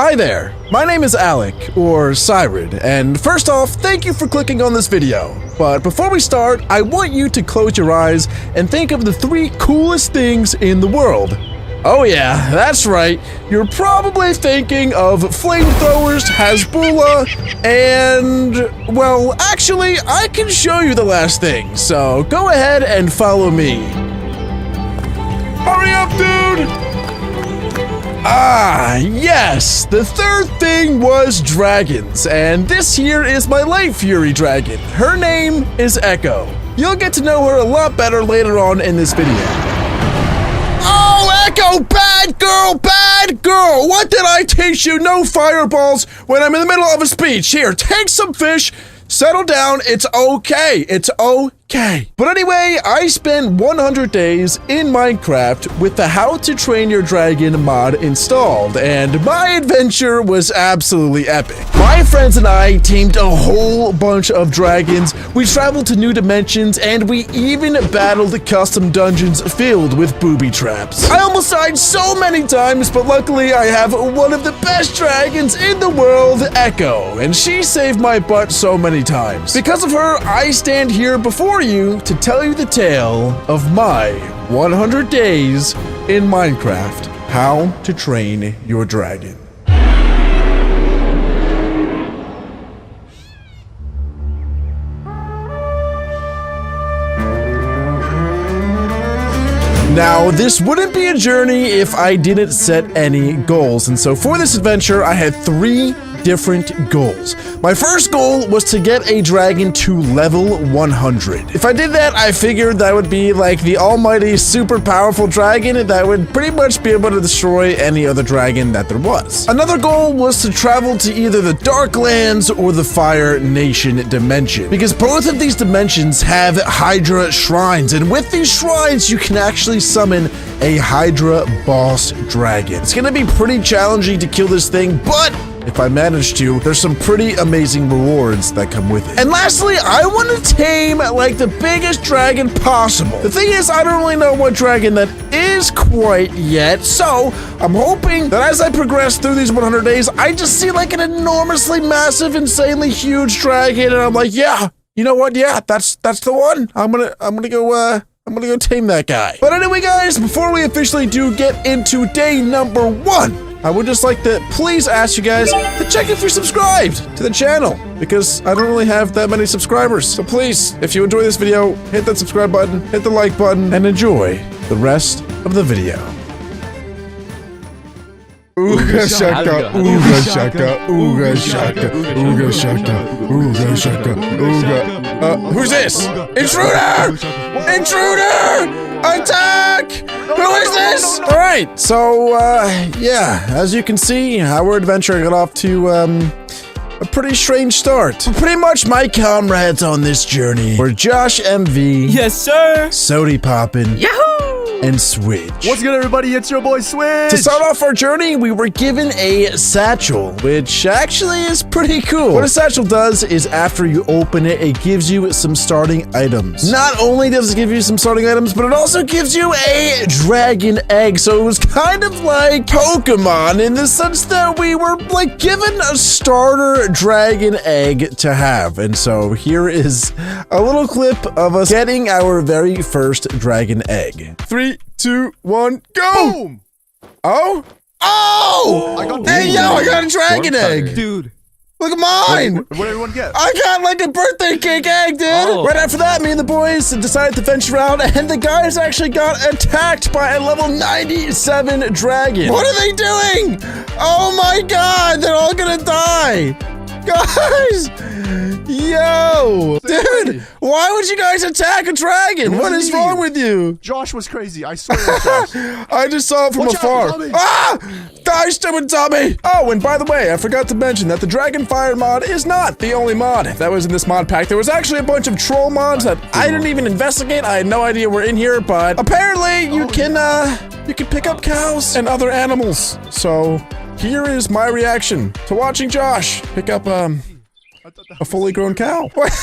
Hi there, my name is Alec, or Sirud, and first off, thank you for clicking on this video. But before we start, I want you to close your eyes and think of the 3 coolest things in the world. Oh yeah, that's right, you're probably thinking of flamethrowers, Hezbollah, and, well, actually, I can show you the last thing, so go ahead and follow me. Hurry up, dude! Ah, yes! The third thing was dragons, and this here is my Light Fury dragon. Her name is Echo. You'll get to know her a lot better later on in this video. Oh, Echo! Bad girl! Bad girl! What did I teach you? No fireballs when I'm in the middle of a speech. Here, take some fish. Settle down. It's okay. It's okay. But anyway, I spent 100 days in Minecraft with the How to Train Your Dragon mod installed, and my adventure was absolutely epic. My friends and I tamed a whole bunch of dragons, we traveled to new dimensions, and we even battled custom dungeons filled with booby traps. I almost died so many times, but luckily I have one of the best dragons in the world, Echo, and she saved my butt so many times. Because of her, I stand here before you to tell you the tale of my 100 days in Minecraft, How to Train Your Dragon. Now, this wouldn't be a journey if I didn't set any goals, and so for this adventure, I had 3 different goals. My first goal was to get a dragon to level 100. If I did that, I figured that would be like the almighty super powerful dragon that would pretty much be able to destroy any other dragon that there was. Another goal was to travel to either the Darklands or the Fire Nation dimension, because both of these dimensions have Hydra shrines, and with these shrines, you can actually summon a Hydra boss dragon. It's gonna be pretty challenging to kill this thing, but if I manage to, there's some pretty amazing rewards that come with it. And lastly, I want to tame like the biggest dragon possible. The thing is, I don't really know what dragon that is quite yet, so I'm hoping that as I progress through these 100 days, I just see like an enormously massive, insanely huge dragon, and I'm like, yeah, you know what? Yeah, that's the one. I'm gonna go tame that guy. But anyway, guys, before we officially do get into day number 1, I would just like to please ask you guys to check if you're subscribed to the channel, because I don't really have that many subscribers. So please, if you enjoy this video, hit that subscribe button, hit the like button, and enjoy the rest of the video. Ooga shaka, ooga shaka, ooga shaka, ooga shaka, ooga shaka, ooga. Who's this? Intruder! Intruder! Attack! Who is this? Alright, so, yeah, as you can see, our adventure got off to, a pretty strange start. Pretty much my comrades on this journey were Josh MV. Yes, sir! Sody Poppin'. Yahoo! And Switch. What's good, everybody? It's your boy Switch. To start off our journey, we were given a satchel, which actually is pretty cool. What a satchel does is after you open it, it gives you some starting items. Not only does it give you some starting items, but it also gives you a dragon egg. So it was kind of like Pokemon in the sense that we were like given a starter dragon egg to have. And so here is a little clip of us getting our very first dragon egg. 3, 2, 1, go! Boom! Oh? Oh! Hey, yo, I got a dragon egg! Dude. Look at mine! What did everyone get? I got like a birthday cake egg, dude! Oh. Right after that, me and the boys decided to venture out, and the guys actually got attacked by a level 97 dragon. What are they doing? Oh my god, they're all gonna die! Guys! Yo! Dude, why would you guys attack a dragon? What is wrong with you? Josh was crazy. I swear it was Josh. I just saw it from Watch afar. out, Tommy. Ah! Die, stupid dummy! Oh, and by the way, I forgot to mention that the Dragon Fire mod is not the only mod that was in this mod pack. There was actually a bunch of troll mods that I didn't even investigate. I had no idea were in here, but apparently you can pick up cows and other animals. So here is my reaction to watching Josh pick up a fully grown cow. What?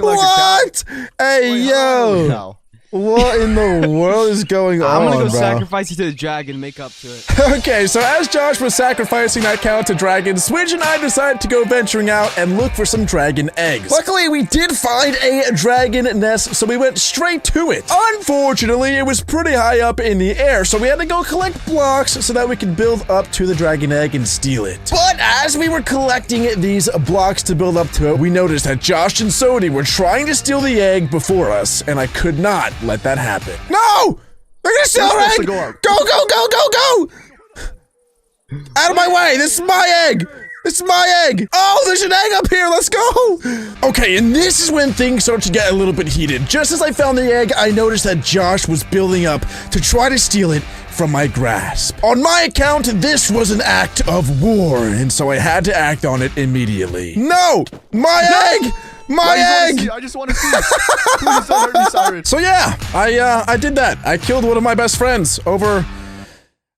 Like Hey, yo! What in the world is going on, I'm gonna go bro? sacrifice you to the dragon and make up to it. Okay, so as Josh was sacrificing that cow to dragon, Switch and I decided to go venturing out and look for some dragon eggs. Luckily, we did find a dragon nest, so we went straight to it. Unfortunately, it was pretty high up in the air, so we had to go collect blocks so that we could build up to the dragon egg and steal it. But as we were collecting these blocks to build up to it, we noticed that Josh and Sodi were trying to steal the egg before us, and I could not let that happen. No! They're gonna steal our egg! Go, go, go, go, go! Out of my way! This is my egg! This is my egg! Oh, there's an egg up here! Let's go! Okay, and this is when things start to get a little bit heated. Just as I found the egg, I noticed that Josh was building up to try to steal it from my grasp. On my account, this was an act of war, and so I had to act on it immediately. No! My egg! My egg! I just want to see. Please don't hurt me, Sirud. So yeah, I did that. I killed one of my best friends over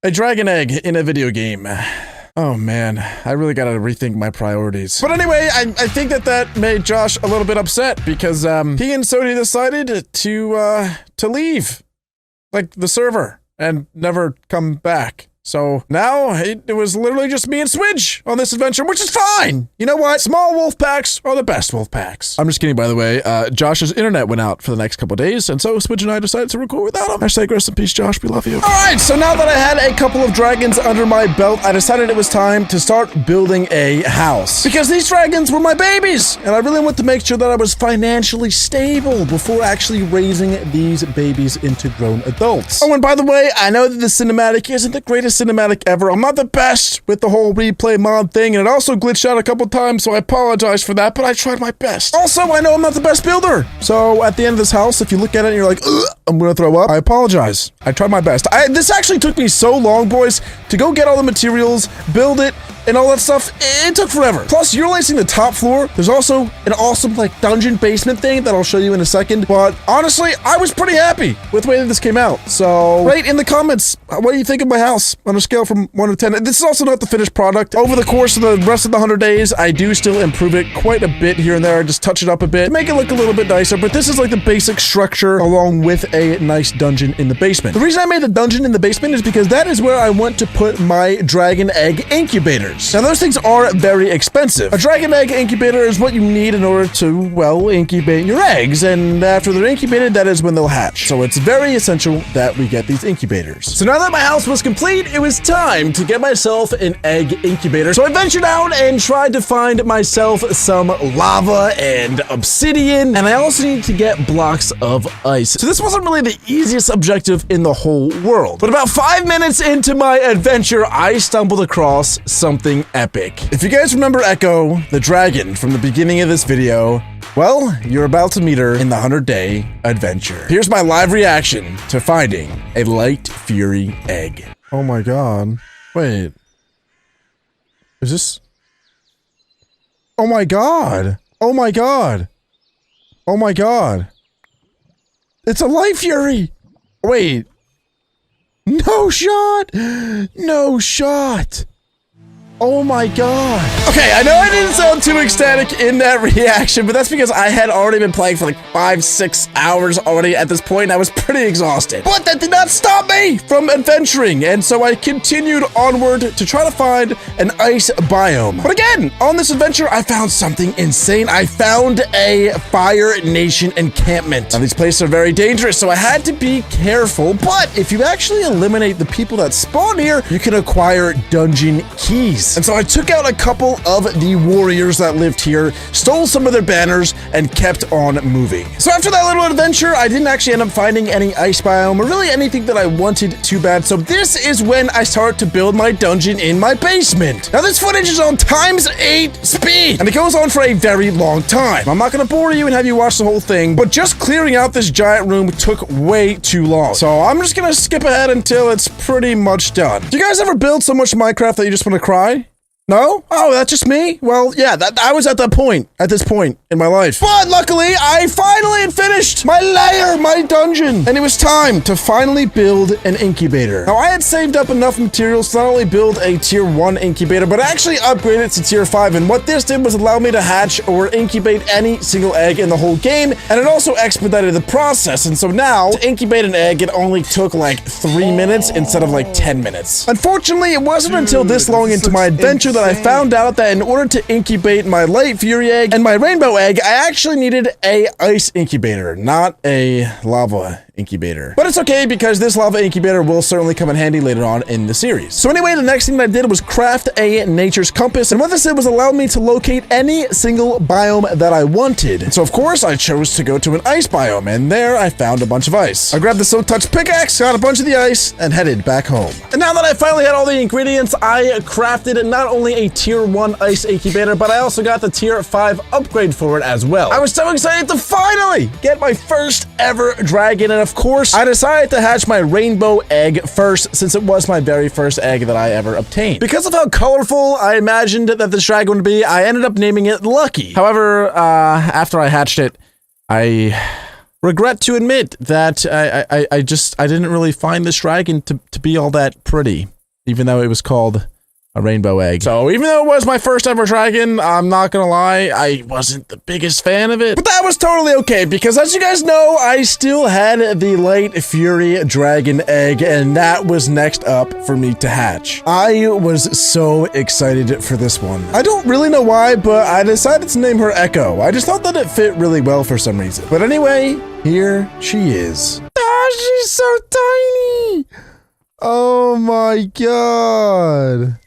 a dragon egg in a video game. Oh man, I really gotta rethink my priorities. But anyway, I think that made Josh a little bit upset because he and Sodi decided to leave, like, the server and never come back. So now it was literally just me and Swidge on this adventure, which is fine. You know what? Small wolf packs are the best wolf packs. I'm just kidding, by the way. Josh's internet went out for the next couple days, and so Swidge and I decided to record without him. Hashtag rest in peace, Josh. We love you. All right, so now that I had a couple of dragons under my belt, I decided it was time to start building a house. Because these dragons were my babies, and I really wanted to make sure that I was financially stable before actually raising these babies into grown adults. Oh, and by the way, I know that the cinematic isn't the greatest cinematic ever. I'm not the best with the whole replay mod thing, and it also glitched out a couple times, so I apologize for that, but I tried my best. Also, I know I'm not the best builder, so at the end of this house, if you look at it and you're like, ugh, I'm gonna throw up, I apologize. I tried my best. This actually took me so long, boys, to go get all the materials, build it, and all that stuff. It took forever. Plus, utilizing the top floor, there's also an awesome, like, dungeon basement thing that I'll show you in a second. But honestly, I was pretty happy with the way that this came out. So, write in the comments, what do you think of my house on a scale from 1 to 10? This is also not the finished product. Over the course of the rest of the 100 days, I do still improve it quite a bit here and there. Just touch it up a bit, make it look a little bit nicer. But this is like the basic structure along with a nice dungeon in the basement. The reason I made the dungeon in the basement is because that is where I want to put my dragon egg incubators. Now, those things are very expensive. A dragon egg incubator is what you need in order to, well, incubate your eggs, and after they're incubated, that is when they'll hatch. So it's very essential that we get these incubators. So now that my house was complete, it was time to get myself an egg incubator. So I ventured out and tried to find myself some lava and obsidian, and I also needed to get blocks of ice. So this wasn't really the easiest objective in the whole world. But about 5 minutes into my adventure, I stumbled across something epic. If you guys remember Echo, the dragon from the beginning of this video, well, you're about to meet her in the 100-day adventure. Here's my live reaction to finding a light fury egg. Oh my god. Wait. Is this... Oh my god. Oh my god. Oh my god. It's a light fury. Wait. No shot. No shot. Oh my god. Okay, I know I didn't sound too ecstatic in that reaction, but that's because I had already been playing for like 5-6 hours already at this point, and I was pretty exhausted. But that did not stop me from adventuring, and so I continued onward to try to find an ice biome. But again, on this adventure, I found something insane. I found a Fire Nation encampment. Now, these places are very dangerous, so I had to be careful, but if you actually eliminate the people that spawn here, you can acquire dungeon keys. And so I took out a couple of the warriors that lived here, stole some of their banners, and kept on moving. So after that little adventure, I didn't actually end up finding any ice biome or really anything that I wanted too bad. So this is when I start to build my dungeon in my basement. Now this footage is on ×8 speed, and it goes on for a very long time. I'm not gonna bore you and have you watch the whole thing, but just clearing out this giant room took way too long. So I'm just gonna skip ahead until it's pretty much done. Do you guys ever build so much Minecraft that you just want to cry? No? Oh, that's just me? Well, yeah, I was at this point in my life. But luckily, I finally had finished my lair, my dungeon. And it was time to finally build an incubator. Now, I had saved up enough materials to not only build a tier 1 incubator, but actually upgrade it to tier 5. And what this did was allow me to hatch or incubate any single egg in the whole game. And it also expedited the process. And so now, to incubate an egg, it only took like 3 minutes instead of like 10 minutes. Unfortunately, it wasn't until this long into my adventure that I found out that in order to incubate my light fury egg and my rainbow egg, I actually needed a ice incubator, not a lava incubator. But it's okay because this lava incubator will certainly come in handy later on in the series. So anyway, the next thing that I did was craft a nature's compass. And what this did was allow me to locate any single biome that I wanted. And so of course I chose to go to an ice biome, and there I found a bunch of ice. I grabbed the Silk Touch pickaxe, got a bunch of the ice, and headed back home. And now that I finally had all the ingredients, I crafted not only a tier 1 ice incubator, but I also got the tier 5 upgrade for it as well. I was so excited to finally get my first ever dragon, and of course, I decided to hatch my rainbow egg first since it was my very first egg that I ever obtained. Because of how colorful I imagined that this dragon would be, I ended up naming it Lucky. However, after I hatched it, I regret to admit that I didn't really find this dragon to be all that pretty, even though it was called a rainbow egg. So even though it was my first ever dragon, I'm not gonna lie, I wasn't the biggest fan of it. But that was totally okay, because as you guys know, I still had the light fury dragon egg, and that was next up for me to hatch. I was so excited for this one. I don't really know why, but I decided to name her Echo. I just thought that it fit really well for some reason. But anyway, here she is. Ah, she's so tiny! Oh my god.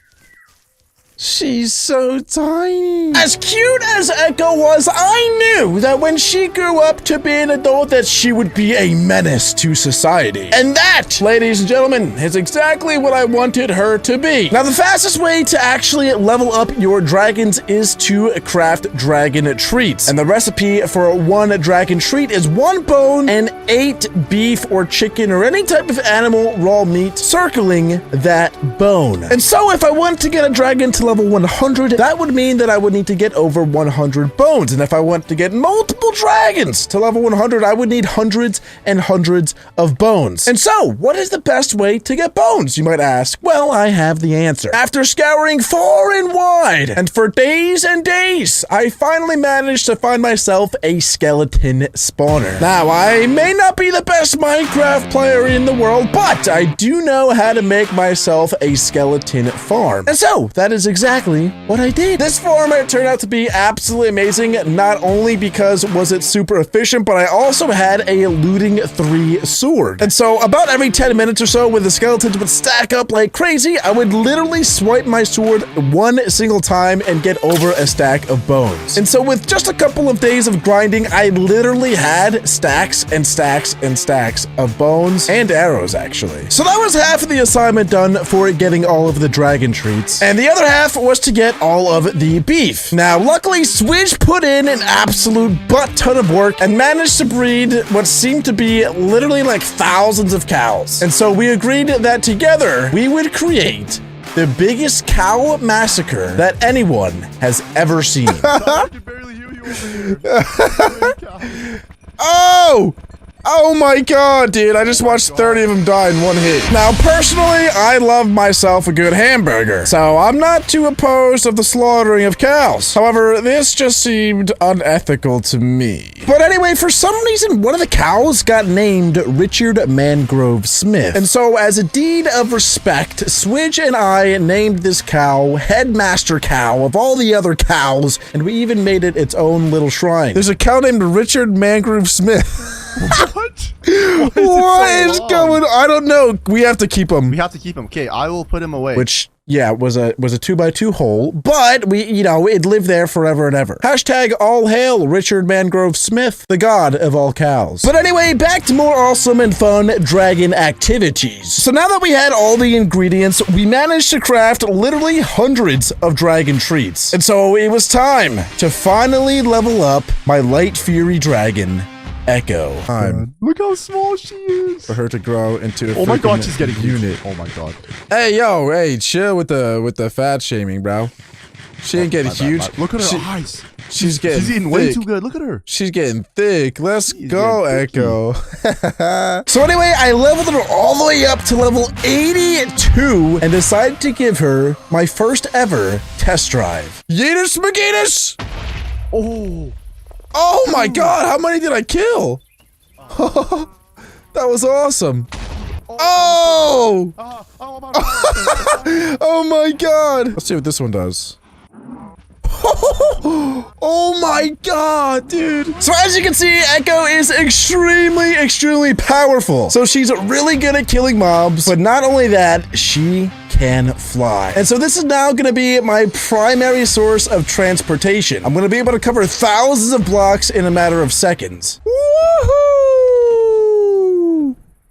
She's so tiny. As cute as Echo was, I knew that when she grew up to be an adult that she would be a menace to society. And that, ladies and gentlemen, is exactly what I wanted her to be. Now, the fastest way to actually level up your dragons is to craft dragon treats. And the recipe for one dragon treat is 1 bone and 8 beef or chicken or any type of animal raw meat circling that bone. And so if I wanted to get a dragon to level 100, that would mean that I would need to get over 100 bones. And if I want to get multiple dragons to level 100, I would need hundreds and hundreds of bones. And so, what is the best way to get bones, you might ask? Well, I have the answer. After scouring far and wide, and for days and days, I finally managed to find myself a skeleton spawner. Now, I may not be the best Minecraft player in the world, but I do know how to make myself a skeleton farm. And so, that is exactly what I did. This farm turned out to be absolutely amazing, not only because was it super efficient, but I also had a looting 3 sword. And so about every 10 minutes or so, when the skeletons would stack up like crazy, I would literally swipe my sword 1 single time and get over a stack of bones. And so with just a couple of days of grinding, I literally had stacks and stacks and stacks of bones and arrows, actually. So that was half of the assignment done for getting all of the dragon treats. And the other half was to get all of the beef. Now, luckily, Switch put in an absolute butt ton of work and managed to breed what seemed to be literally like thousands of cows. And so we agreed that together we would create the biggest cow massacre that anyone has ever seen. I can barely hear you over here. Oh! Oh my god, dude, I just watched 30 of them die in 1 hit. Now, personally, I love myself a good hamburger, so I'm not too opposed of the slaughtering of cows. However, this just seemed unethical to me. But anyway, for some reason, one of the cows got named Richard Mangrove Smith. And so, as a deed of respect, Swidge and I named this cow Headmaster Cow of all the other cows, and we even made it its own little shrine. There's a cow named Richard Mangrove Smith. What? What is going on? I don't know. We have to keep him. We have to keep him. Okay, I will put him away. Which, yeah, was a 2x2 hole, but it lived there forever and ever. Hashtag all hail Richard Mangrove Smith, the god of all cows. But anyway, back to more awesome and fun dragon activities. So now that we had all the ingredients, we managed to craft literally hundreds of dragon treats. And so it was time to finally level up my Light Fury dragon, Echo. Look how small she is. For her to grow into a oh my god, she's getting unit. Oh my god. Hey, chill with the fat shaming, bro. She ain't getting huge. Look at her She- eyes. She's getting She's eating thick. way too good. Look at her. She's getting thick. Let's go, getting thicky. Echo. So anyway, I leveled her all the way up to level 82 and decided to give her my first ever test drive. Yeetus McGeetus! Oh. Oh my god, how many did I kill? That was awesome. Oh! Oh my god. Oh my god! Let's see what this one does. Oh my god, dude. So as you can see, Echo is extremely powerful. So she's really good at killing mobs, but not only that, she can fly. And so this is now gonna be my primary source of transportation. I'm gonna be able to cover thousands of blocks in a matter of seconds. Woohoo!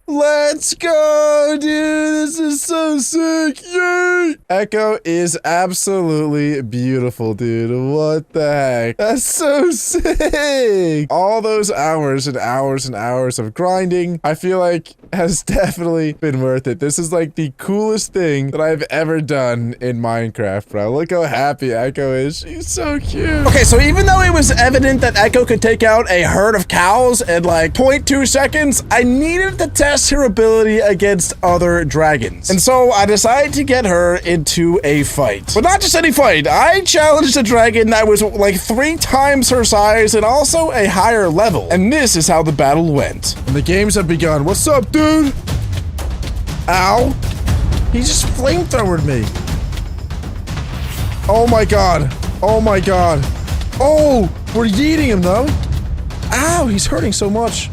Let's go, dude. This is so sick. Yay! Echo is absolutely beautiful, dude. What the heck? That's so sick. All those hours and hours and hours of grinding, I feel like has definitely been worth it. This is like the coolest thing that I've ever done in Minecraft, bro. Look how happy Echo is. She's so cute. Okay, so even though it was evident that Echo could take out a herd of cows in like 0.2 seconds, I needed to test her ability against other dragons. And so I decided to get her into a fight. But not just any fight. I challenged a dragon that was like 3 times her size and also a higher level. And this is how the battle went. And the games have begun. What's up, dude? Ow. He just flamethrowered me. Oh my god. Oh my god. Oh, we're yeeting him though. Ow, he's hurting so much.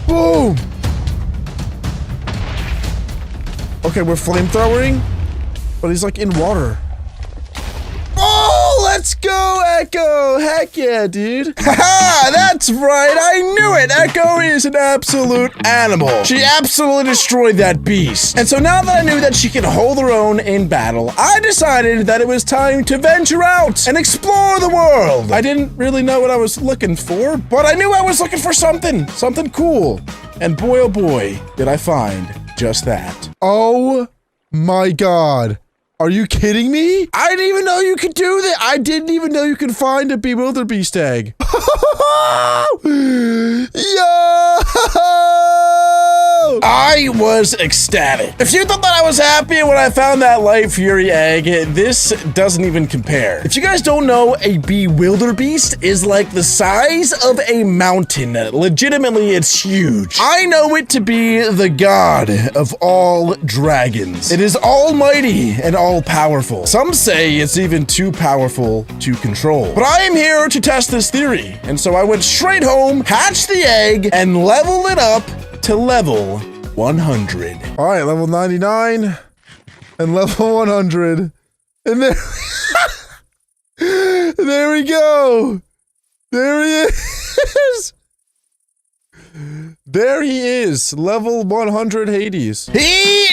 Boom. Okay, we're flamethrowing, but he's like in water. Oh, let's go, Echo! Heck yeah, dude. Haha, that's right, I knew it! Echo is an absolute animal. She absolutely destroyed that beast. And so now that I knew that she could hold her own in battle, I decided that it was time to venture out and explore the world. I didn't really know what I was looking for, but I knew I was looking for something cool. And boy, oh boy, did I find just that. Oh my god. Are you kidding me? I didn't even know you could do that. I didn't even know you could find a bewilderbeast egg. Yo! I was ecstatic. If you thought that I was happy when I found that Light Fury egg, this doesn't even compare. If you guys don't know, a bewilderbeast is like the size of a mountain. Legitimately, it's huge. I know it to be the god of all dragons. It is almighty and all-powerful. Some say it's even too powerful to control. But I am here to test this theory, and so I went straight home, hatched the egg, and leveled it up to level 100. All right, level 99 and level 100. And there, there we go. There he is. There he is, level 100 Hades. He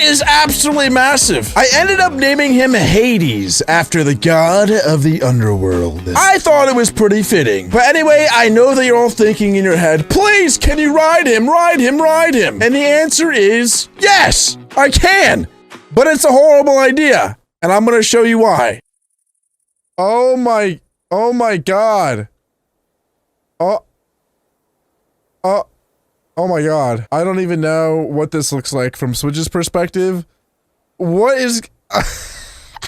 is absolutely massive. I ended up naming him Hades after the god of the underworld. I thought it was pretty fitting. But anyway, I know that you're all thinking in your head, please, can you ride him, ride him, ride him? And the answer is, yes, I can. But it's a horrible idea. And I'm gonna show you why. Oh my god. Oh my god. I don't even know what this looks like from Switch's perspective. What is...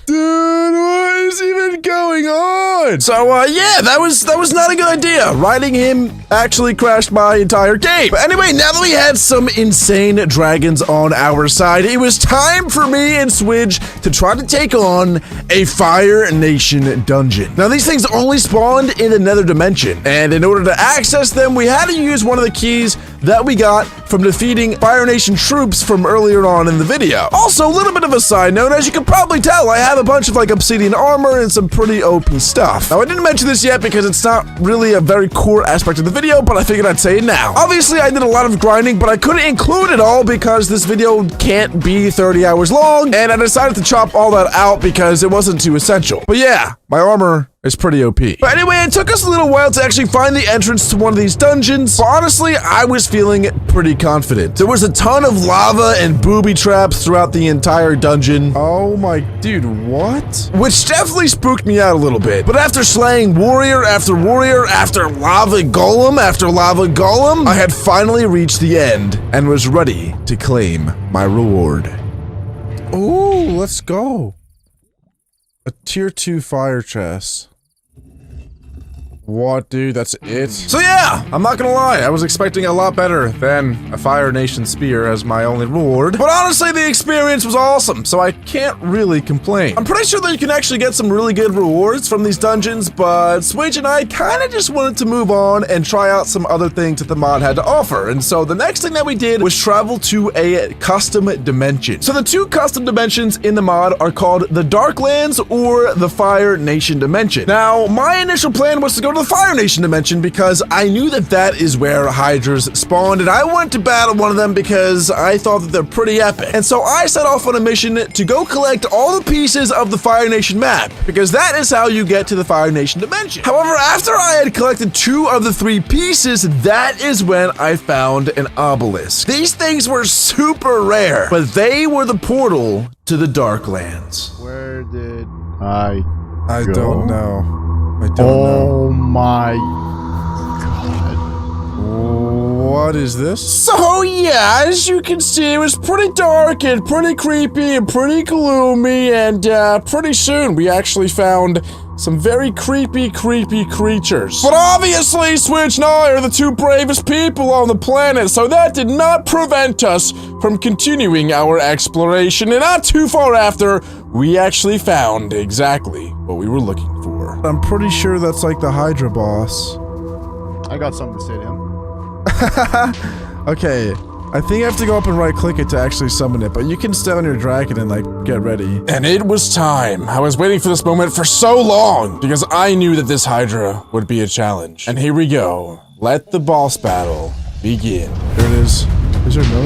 Dude, what is even going on? So, yeah, that was not a good idea. Riding him actually crashed my entire game. But anyway, now that we had some insane dragons on our side, it was time for me and Switch to try to take on a Fire Nation dungeon. Now, these things only spawned in the Nether Dimension, and in order to access them, we had to use one of the keys that we got from defeating Fire Nation troops from earlier on in the video. Also, a little bit of a side note, as you can probably tell, I have a bunch of like obsidian armor and some pretty OP stuff. Now, I didn't mention this yet because it's not really a very core aspect of the video, but I figured I'd say it now. Obviously, I did a lot of grinding, but I couldn't include it all because this video can't be 30 hours long, and I decided to chop all that out because it wasn't too essential. But yeah, my armor It's pretty OP. But anyway, it took us a little while to actually find the entrance to one of these dungeons, but honestly, I was feeling pretty confident. There was a ton of lava and booby traps throughout the entire dungeon. Oh my, dude, what? Which definitely spooked me out a little bit. But after slaying warrior after lava golem, I had finally reached the end and was ready to claim my reward. Ooh, let's go. A tier 2 fire chest. What, dude? That's it? So yeah, I'm not gonna lie, I was expecting a lot better than a Fire Nation spear as my only reward. But honestly, the experience was awesome, so I can't really complain. I'm pretty sure that you can actually get some really good rewards from these dungeons, but Switch and I kind of just wanted to move on and try out some other things that the mod had to offer. And so the next thing that we did was travel to a custom dimension. So the 2 custom dimensions in the mod are called the Darklands or the Fire Nation dimension. Now, my initial plan was to go to the Fire Nation dimension because I knew that that is where hydras spawned, and I wanted to battle one of them because I thought that they're pretty epic. And so I set off on a mission to go collect all the pieces of the Fire Nation map, because that is how you get to the Fire Nation dimension. However, after I had collected 2 of the 3 pieces, that is when I found an obelisk. These things were super rare, but they were the portal to the Darklands. Where did I go? don't know. I don't Oh know. my god. What is this? So yeah, as you can see, it was pretty dark and pretty creepy and pretty gloomy, and pretty soon we actually found some very creepy creatures. But obviously, Switch and I are the 2 bravest people on the planet, so that did not prevent us from continuing our exploration, and not too far after, we actually found exactly what we were looking for. I'm pretty sure that's like the Hydra boss. I got something to say to him. Okay, I think I have to go up and right-click it to actually summon it, but you can stay on your dragon and, like, get ready. And it was time. I was waiting for this moment for so long, because I knew that this Hydra would be a challenge. And here we go. Let the boss battle begin. There it is. Is there no?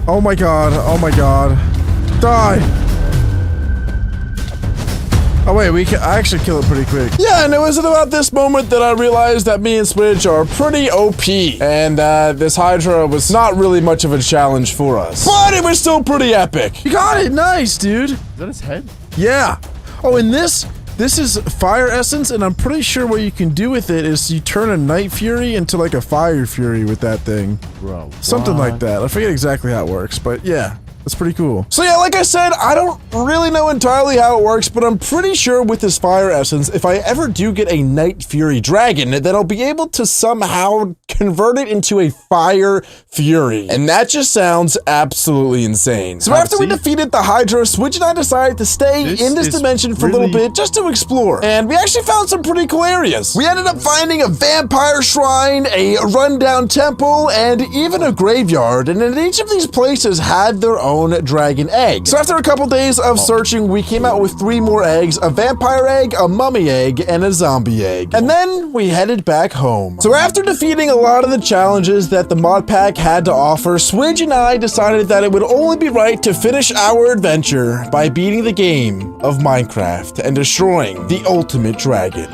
Oh my god, oh my god. Die! Oh wait, I actually kill it pretty quick. Yeah, and it was at about this moment that I realized that me and Switch are pretty OP, and this Hydra was not really much of a challenge for us. But it was still pretty epic. You got it, nice, dude. Is that his head? Yeah. Oh, and this is fire essence, and I'm pretty sure what you can do with it is you turn a Night Fury into like a Fire Fury with that thing. Bro. Something like that. I forget exactly how it works, but yeah. That's pretty cool. So yeah, like I said, I don't really know entirely how it works, but I'm pretty sure with this fire essence, if I ever do get a Night Fury dragon, that I'll be able to somehow convert it into a Fire Fury. And that just sounds absolutely insane. So after we defeated the Hydra, Switch and I decided to stay in this dimension for a little bit just to explore. And we actually found some pretty cool areas. We ended up finding a vampire shrine, a rundown temple, and even a graveyard. And in each of these places had their own dragon egg. So after a couple days of searching, we came out with 3 more eggs, a vampire egg, a mummy egg, and a zombie egg. And then we headed back home. So after defeating a lot of the challenges that the mod pack had to offer, Swidge and I decided that it would only be right to finish our adventure by beating the game of Minecraft and destroying the ultimate dragon,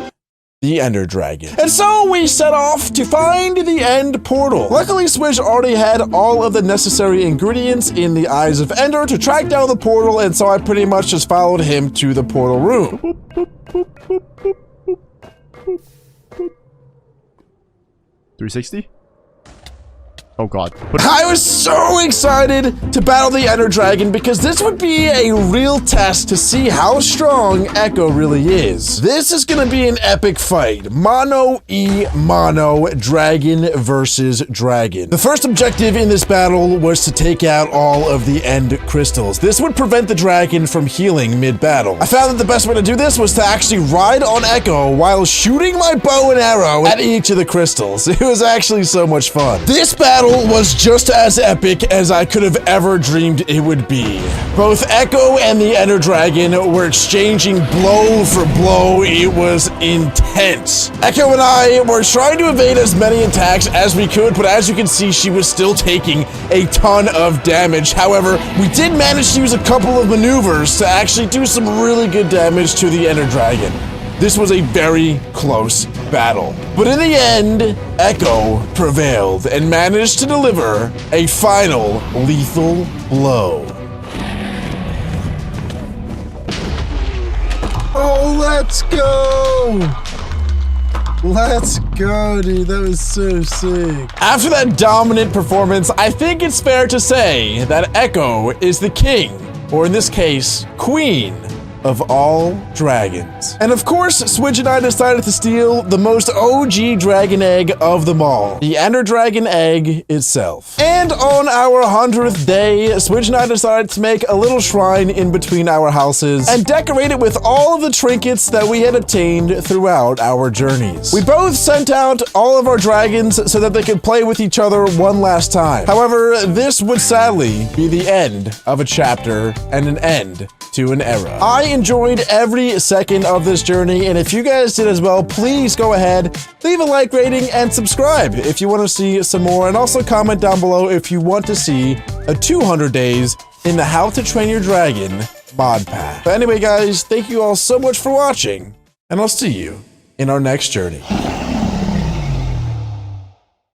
the Ender Dragon. And so we set off to find the end portal. Luckily, Switch already had all of the necessary ingredients in the Eyes of Ender to track down the portal, and so I pretty much just followed him to the portal room. 360? Oh god. I was so excited to battle the Ender Dragon because this would be a real test to see how strong Echo really is. This is gonna be an epic fight. Mono, dragon versus dragon. The first objective in this battle was to take out all of the end crystals. This would prevent the dragon from healing mid-battle. I found that the best way to do this was to actually ride on Echo while shooting my bow and arrow at each of the crystals. It was actually so much fun. This battle was just as epic as I could have ever dreamed it would be. Both Echo and the Ender Dragon were exchanging blow for blow. It was intense. Echo and I were trying to evade as many attacks as we could, but as you can see, she was still taking a ton of damage. However, we did manage to use a couple of maneuvers to actually do some really good damage to the Ender Dragon. This was a very close battle. But in the end, Echo prevailed and managed to deliver a final lethal blow. Oh, let's go! Let's go, dude. That was so sick. After that dominant performance, I think it's fair to say that Echo is the king, or in this case, queen, of all dragons. And of course, Switch and I decided to steal the most OG dragon egg of them all, the Ender Dragon egg itself. And on our 100th day, Switch and I decided to make a little shrine in between our houses and decorate it with all of the trinkets that we had obtained throughout our journeys. We both sent out all of our dragons so that they could play with each other one last time. However, this would sadly be the end of a chapter and an end to an era. I enjoyed every second of this journey, and if you guys did as well, please go ahead, leave a like rating, and subscribe if you want to see some more, and also comment down below if you want to see a 200 days in the How to Train Your Dragon mod pack. But anyway, guys, thank you all so much for watching, and I'll see you in our next journey.